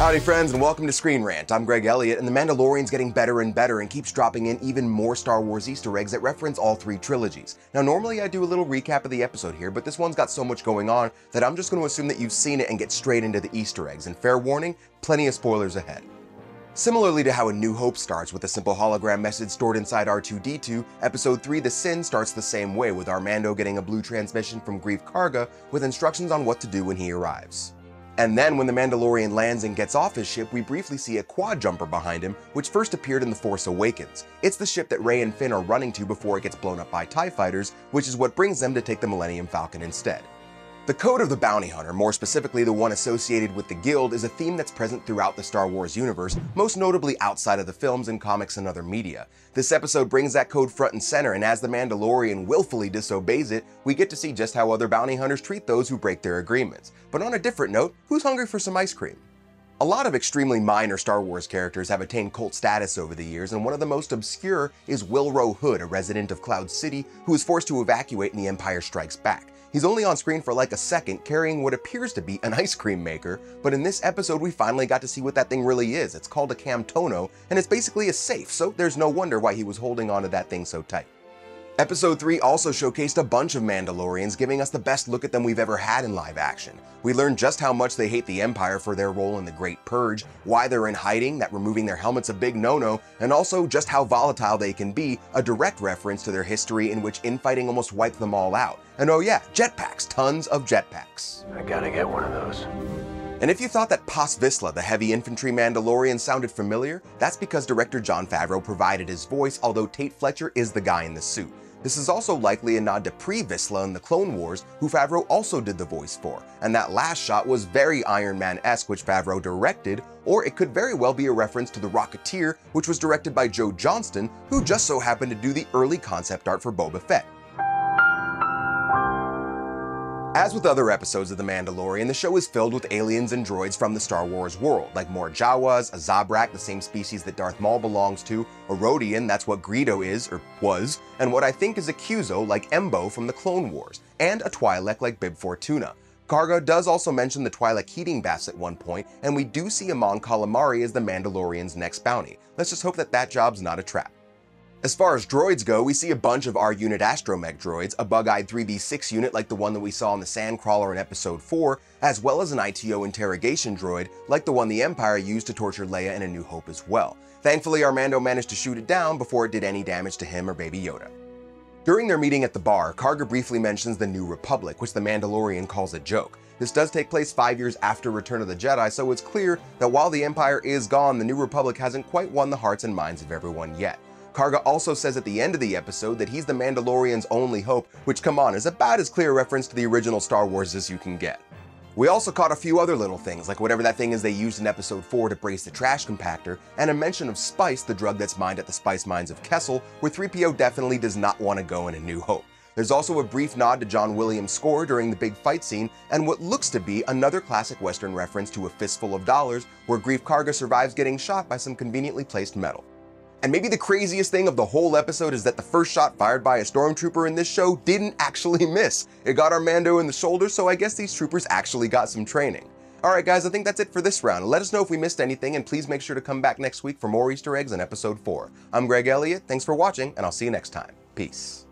Howdy friends and welcome to Screen Rant. I'm Greg Elliott, and The Mandalorian's getting better and better and keeps dropping in even more Star Wars Easter eggs that reference all three trilogies. Now normally I do a little recap of the episode here, but this one's got so much going on that I'm just going to assume that you've seen it and get straight into the Easter eggs, and fair warning, plenty of spoilers ahead. Similarly to how A New Hope starts with a simple hologram message stored inside R2-D2, Episode 3 The Sin starts the same way, with Armando getting a blue transmission from Greef Karga with instructions on what to do when he arrives. And then when the Mandalorian lands and gets off his ship, we briefly see a quad jumper behind him, which first appeared in The Force Awakens. It's the ship that Rey and Finn are running to before it gets blown up by TIE fighters, which is what brings them to take the Millennium Falcon instead. The Code of the Bounty Hunter, more specifically the one associated with the Guild, is a theme that's present throughout the Star Wars universe, most notably outside of the films and comics and other media. This episode brings that code front and center, and as the Mandalorian willfully disobeys it, we get to see just how other bounty hunters treat those who break their agreements. But on a different note, who's hungry for some ice cream? A lot of extremely minor Star Wars characters have attained cult status over the years, and one of the most obscure is Willrow Hood, a resident of Cloud City who is forced to evacuate in The Empire Strikes Back. He's only on screen for like a second, carrying what appears to be an ice cream maker, but in this episode we finally got to see what that thing really is. It's called a Camtono, and it's basically a safe, so there's no wonder why he was holding onto that thing so tight. Episode 3 also showcased a bunch of Mandalorians, giving us the best look at them we've ever had in live action. We learned just how much they hate the Empire for their role in the Great Purge, why they're in hiding, that removing their helmet's a big no-no, and also just how volatile they can be, a direct reference to their history in which infighting almost wiped them all out. And oh yeah, jetpacks, tons of jetpacks. I gotta get one of those. And if you thought that Paz Vizsla, the heavy infantry Mandalorian, sounded familiar, that's because director Jon Favreau provided his voice, although Tate Fletcher is the guy in the suit. This is also likely a nod to Pre Vizsla in the Clone Wars, who Favreau also did the voice for, and that last shot was very Iron Man-esque, which Favreau directed, or it could very well be a reference to The Rocketeer, which was directed by Joe Johnston, who just so happened to do the early concept art for Boba Fett. As with other episodes of The Mandalorian, the show is filled with aliens and droids from the Star Wars world, like more Jawas, a Zabrak, the same species that Darth Maul belongs to, a Rodian, that's what Greedo is, or was, and what I think is a Cuzo, like Embo from the Clone Wars, and a Twi'lek like Bib Fortuna. Karga does also mention the Twi'lek heating baths at one point, and we do see Amon Calamari as the Mandalorian's next bounty. Let's just hope that that job's not a trap. As far as droids go, we see a bunch of R-Unit astromech droids, a bug-eyed 3B6 unit like the one that we saw in the Sandcrawler in Episode 4, as well as an ITO interrogation droid like the one the Empire used to torture Leia in A New Hope as well. Thankfully, Armando managed to shoot it down before it did any damage to him or Baby Yoda. During their meeting at the bar, Karga briefly mentions the New Republic, which the Mandalorian calls a joke. This does take place 5 years after Return of the Jedi, so it's clear that while the Empire is gone, the New Republic hasn't quite won the hearts and minds of everyone yet. Karga also says at the end of the episode that he's the Mandalorian's only hope, which, come on, is about as clear a reference to the original Star Wars as you can get. We also caught a few other little things, like whatever that thing is they used in Episode 4 to brace the trash compactor, and a mention of spice, the drug that's mined at the spice mines of Kessel, where 3PO definitely does not want to go in A New Hope. There's also a brief nod to John Williams' score during the big fight scene, and what looks to be another classic Western reference to A Fistful of Dollars, where Greef Karga survives getting shot by some conveniently placed metal. And maybe the craziest thing of the whole episode is that the first shot fired by a stormtrooper in this show didn't actually miss. It got Armando in the shoulder, so I guess these troopers actually got some training. Alright guys, I think that's it for this round. Let us know if we missed anything, and please make sure to come back next week for more Easter eggs in Episode 4. I'm Greg Elliott, thanks for watching, and I'll see you next time. Peace.